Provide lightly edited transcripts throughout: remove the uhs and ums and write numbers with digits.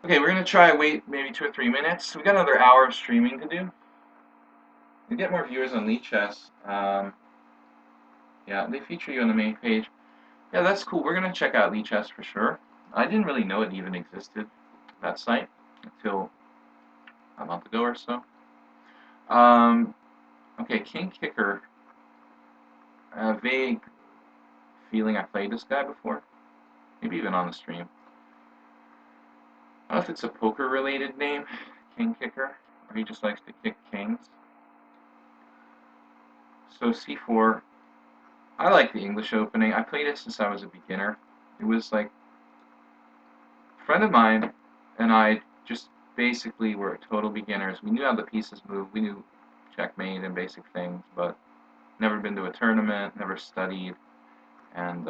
Okay, we're gonna try wait maybe 2 or 3 minutes. We got another hour of streaming to do. We get more viewers on Lead Chess. Yeah, they feature you on the main page. Yeah, that's cool. We're gonna check out Lead Chess for sure. I didn't really know it even existed, that site, until a month ago or so. Um, okay, King Kicker. A vague feeling I played this guy before, maybe even on the stream. I don't know if it's a poker-related name, King Kicker, or he just likes to kick kings. So C4. I like the English opening. I played it since I was a beginner. It was like a friend of mine and I just basically were total beginners. We knew how the pieces moved. We knew checkmate and basic things, but never been to a tournament, never studied, and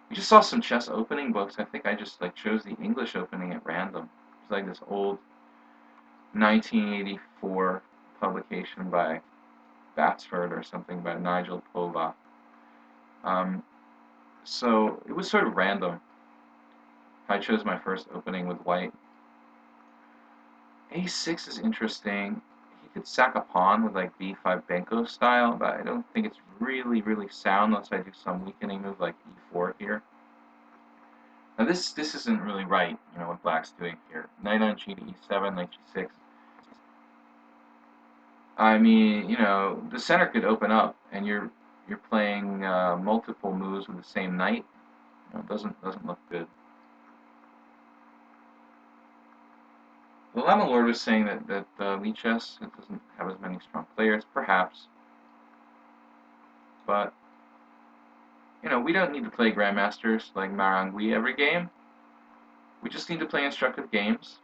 we just saw some chess opening books. I think I just like chose the English opening at random. It was like this old 1984 publication by Batsford or something by Nigel Pova. Um, so it was sort of random. I chose my first opening with white. A6 is interesting. He could sack a pawn with like B5 Benko style, but I don't think it's really sound unless I do some weakening move like E4 here. Now this isn't really right, what Black's doing here. Knight on G to E7, Knight G6. I mean, the center could open up, and you're playing multiple moves with the same knight. It doesn't look good. The Llama Lord was saying that Lee Chess it doesn't have as many strong players, perhaps, but we don't need to play grandmasters like Marangui every game. We just need to play instructive games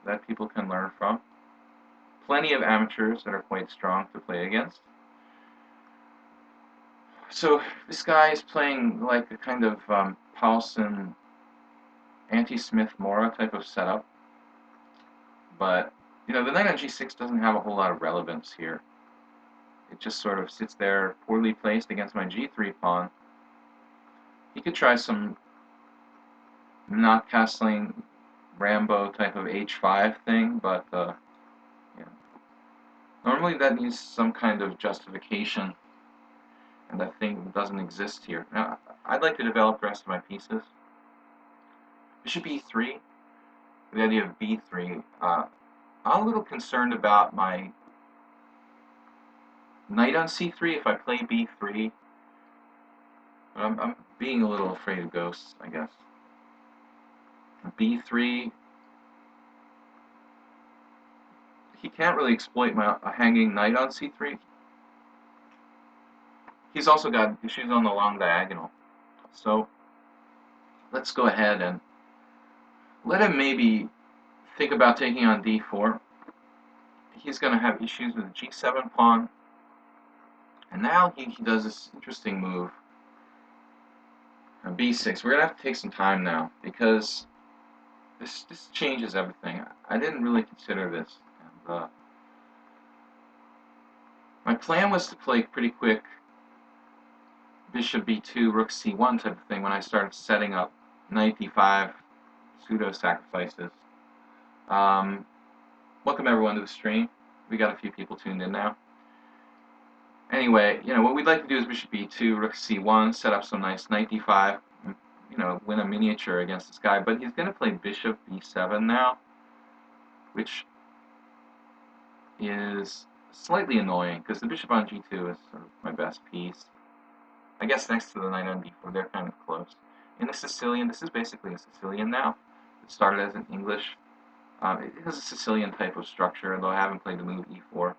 that people can learn from. Plenty of amateurs that are quite strong to play against. So this guy is playing like a kind of Paulson anti-Smith-Mora type of setup, but the knight on G6 doesn't have a whole lot of relevance here. It just sort of sits there poorly placed against my G3 pawn. He could try some not castling Rambo type of H5 thing, but yeah. Normally that needs some kind of justification, and that thing doesn't exist here. Now, I'd like to develop the rest of my pieces. Bishop E3, the idea of B3. I'm a little concerned about my knight on C3 if I play B3. I'm being a little afraid of ghosts, I guess. B3, he can't really exploit my hanging knight on C3. He's also got issues on the long diagonal. So let's go ahead and let him maybe think about taking on D4. He's going to have issues with the G7 pawn. And now he does this interesting move. B6. We're going to have to take some time now because this changes everything. I didn't really consider this. And, my plan was to play pretty quick Bishop B2, Rook C1 type of thing when I started setting up Knight D5 pseudo sacrifices. Welcome everyone to the stream. We got a few people tuned in now. Anyway, what we'd like to do is Bishop B2, Rook C1, set up some nice Knight D5, win a miniature against this guy. But he's going to play Bishop B7 now, which is slightly annoying because the Bishop on G2 is sort of my best piece. I guess next to the Knight on D4, they're kind of close. In the Sicilian, this is basically a Sicilian now. It started as an English. It has a Sicilian type of structure, though I haven't played the move E4.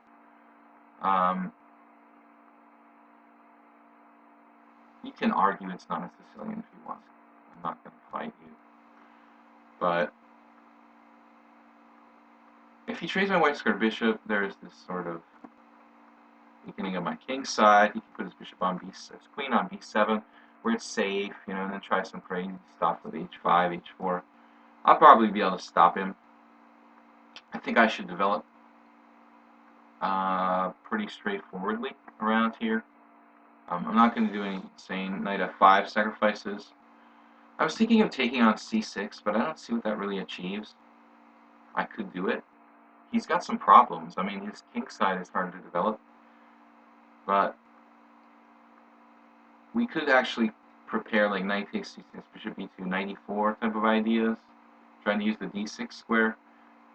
You can argue it's not a Sicilian if you want. I'm not going to fight you. But if he trades my white square bishop, there's this sort of weakening of my king's side. He can put his bishop on B6, queen on B7, where it's safe, and then try some crazy stuff with H5, H4. I'll probably be able to stop him. I think I should develop pretty straightforwardly around here. I'm not going to do any insane knight F5 sacrifices. I was thinking of taking on c6, but I don't see what that really achieves. I could do it. He's got some problems. I mean, his king side is hard to develop, but we could actually prepare like knight takes c6, bishop b2, knight e4 type of ideas, trying to use the d6 square.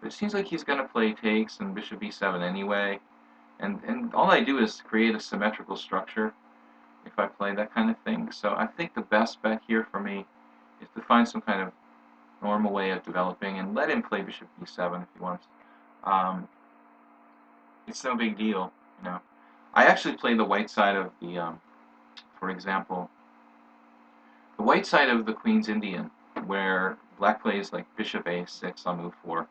But it seems like he's going to play takes and bishop b7 anyway, and all I do is create a symmetrical structure if I play that kind of thing. So I think the best bet here for me is to find some kind of normal way of developing and let him play bishop b7 if he wants. It's no big deal, you know. I actually play the white side of the, for example, the white side of the Queen's Indian, where black plays like bishop a6 on move 4.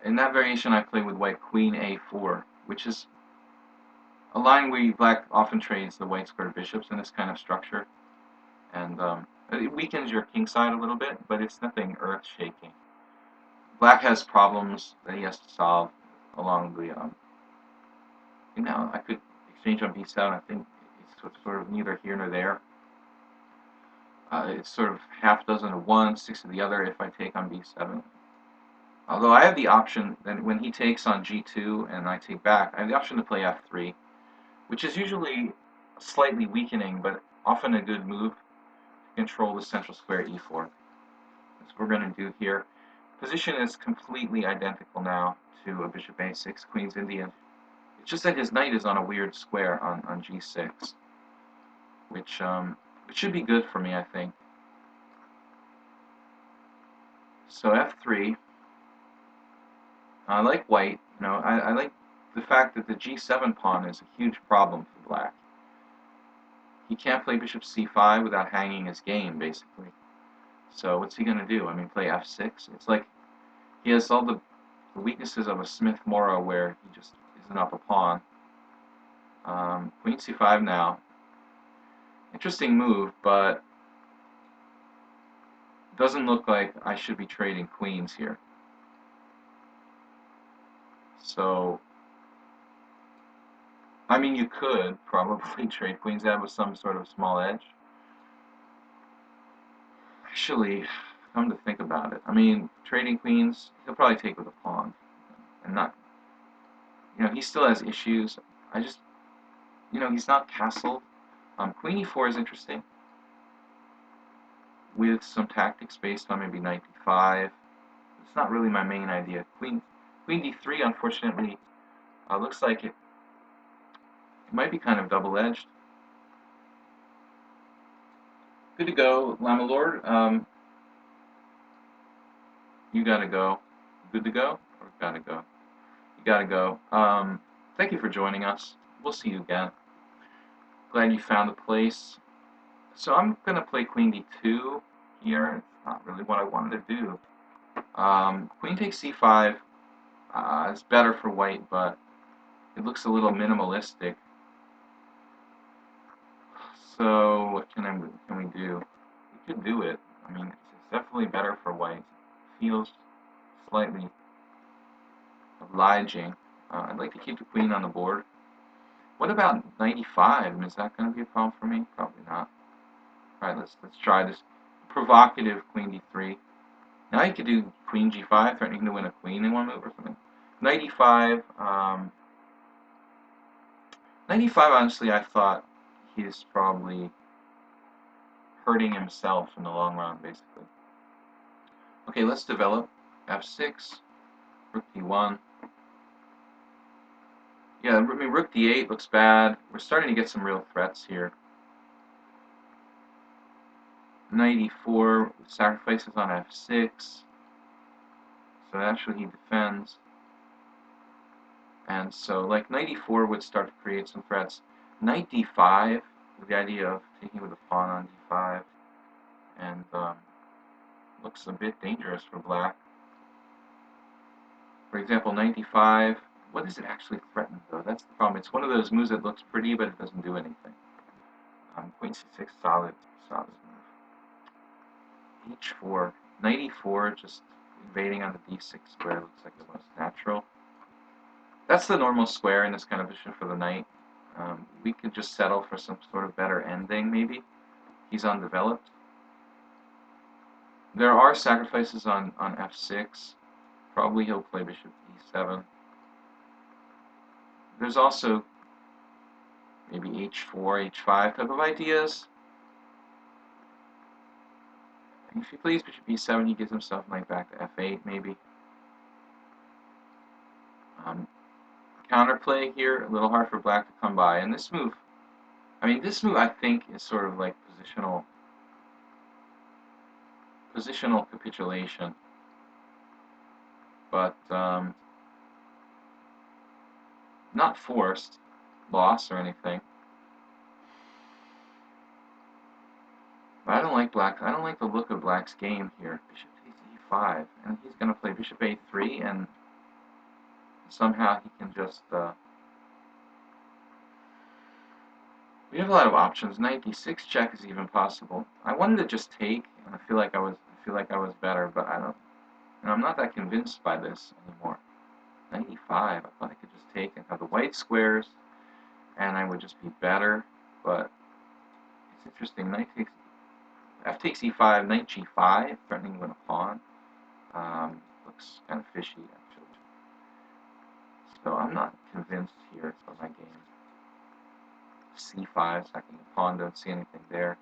In that variation, I play with white queen a4, which is a line where black often trades the white square bishops in this kind of structure, and it weakens your king side a little bit, but it's nothing earth-shaking. Black has problems that he has to solve along the, I could exchange on b7. I think it's sort of neither here nor there. It's sort of half dozen of one, 6 of the other if I take on b7. Although I have the option that when he takes on g2 and I take back, I have the option to play f3, which is usually slightly weakening, but often a good move to control the central square e4. That's what we're going to do here. Position is completely identical now to a bishop a6, Queen's Indian. It's just that his knight is on a weird square on g6, which should be good for me, I think. So f3. I like white. I like the fact that the g7 pawn is a huge problem for black. He can't play bishop c5 without hanging his game, basically. So what's he going to do? I mean, play f6? It's like he has all the weaknesses of a Smith-Morrow where he just isn't up a pawn. Queen c5 now. Interesting move, but doesn't look like I should be trading queens here. So, I mean, you could probably trade queens out with some sort of small edge. Actually, come to think about it, I mean, trading queens, he'll probably take with a pawn. And not, he still has issues. I just, he's not castled. Queen e4 is interesting, with some tactics based on maybe knight d5. It's not really my main idea. Queen d3, unfortunately, looks like it might be kind of double-edged. Good to go, Llama Lord. You gotta go. Good to go? Or gotta go? You gotta go. Thank you for joining us. We'll see you again. Glad you found the place. So I'm gonna play queen d2 here. It's not really what I wanted to do. Queen takes c5. It's better for white, but it looks a little minimalistic. So what can we do? We could do it. I mean, it's definitely better for white. It feels slightly obliging. I'd like to keep the queen on the board. What about knight e5? Is that going to be a problem for me? Probably not. All right, let's try this provocative queen d3. Now you could do queen g5, threatening to win a queen in one move or something. Knight e5. Knight e5. Honestly, I thought he's probably hurting himself in the long run, basically. Okay, let's develop. f6, rook d1. Yeah, I mean, rook d8 looks bad. We're starting to get some real threats here. Knight e4 sacrifices on f6. So actually he defends. And so, like, knight e4 would start to create some threats. Knight d5, with the idea of taking with a pawn on d5. And looks a bit dangerous for black. For example, knight d5. What does it actually threaten, though? That's the problem. It's one of those moves that looks pretty, but it doesn't do anything. Queen c6, solid move. h4. Knight e4, just invading on the d6 square looks like the most natural. That's the normal square in this kind of position for the knight. We could just settle for some sort of better ending, maybe. He's undeveloped. There are sacrifices on f6. Probably he'll play bishop e7. There's also maybe h4, h5 type of ideas. If he plays bishop e7, he gives himself knight back to f8, maybe. Counterplay here, a little hard for black to come by. And this move, this move I think is sort of like positional capitulation. But not forced loss or anything. But I don't like the look of black's game here. Bishop takes e5, and he's going to play bishop a3, and somehow he can just. We have a lot of options. Knight d6 check is even possible. I wanted to just take, and I feel like I was better, but I don't. And I'm not that convinced by this anymore. Knight e5. I thought I could just take and have the white squares, and I would just be better. But it's interesting. Knight takes. F takes e5, knight g5, threatening with a pawn. Looks kind of fishy, actually. So I'm not convinced here for my game. c5, sacking the pawn, don't see anything there.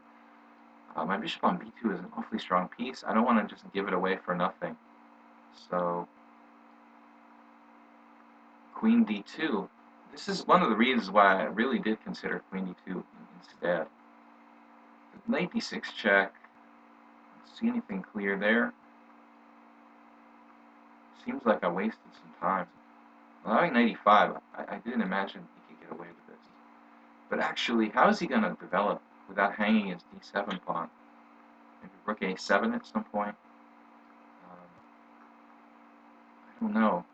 My bishop on b2 is an awfully strong piece. I don't want to just give it away for nothing. So, queen d2. This is one of the reasons why I really did consider queen d2 instead. Knight d6 check. Don't see anything clear there. Seems like I wasted some time. Allowing knight e5, I didn't imagine he could get away with this. But actually, how is he going to develop without hanging his d7 pawn? Maybe rook a7 at some point? I don't know.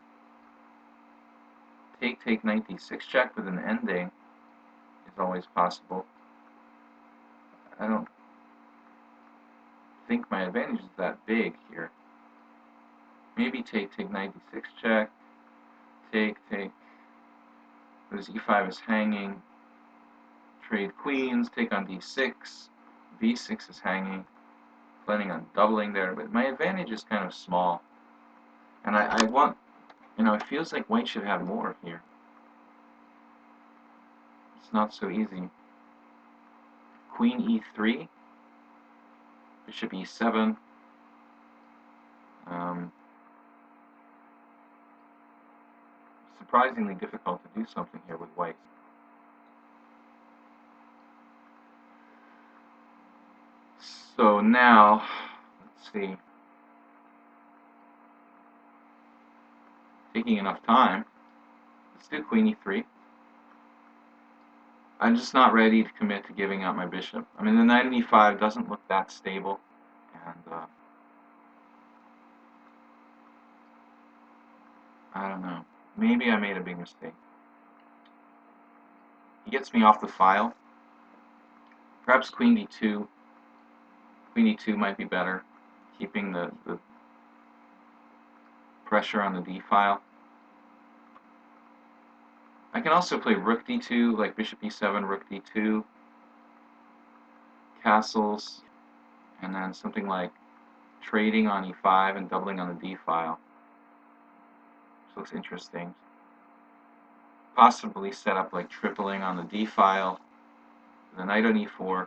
Take knight d6 check with an ending is always possible. I don't think my advantage is that big here. Maybe take knight d6 check. Take. Because e5 is hanging. Trade queens. Take on d6. b6 is hanging. Planning on doubling there, but my advantage is kind of small. And I want, it feels like white should have more here. It's not so easy. Queen e3. Bishop e7. Surprisingly difficult to do something here with white. So now, let's see. Taking enough time. Let's do queen e3. I'm just not ready to commit to giving up my bishop. The knight on e5 doesn't look that stable, and I don't know. Maybe I made a big mistake. He gets me off the file. Perhaps queen d2. Queen e2 might be better, keeping the pressure on the d file. I can also play rook d2, like bishop e7, rook d2, castles, and then something like trading on e5 and doubling on the d file. This looks interesting. Possibly set up like tripling on the d file, the knight on e4.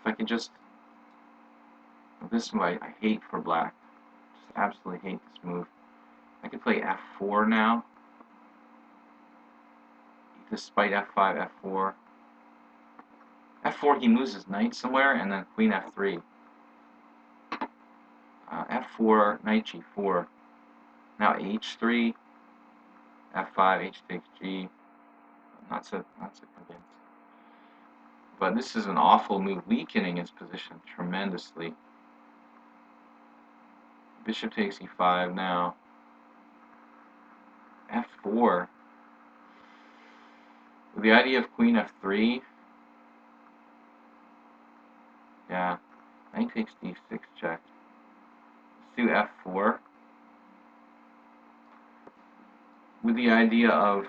If I could just... This move I hate for black. Just absolutely hate this move. I could play f4 now. Despite f5, f4. f4 he moves his knight somewhere, and then queen f3. f4, knight g4. Now h3, f5, h takes g. Not so convinced. But this is an awful move, weakening his position tremendously. Bishop takes e5 now. f4. With the idea of queen f3. Yeah. Knight takes d6 check. Let's do f4. With the idea of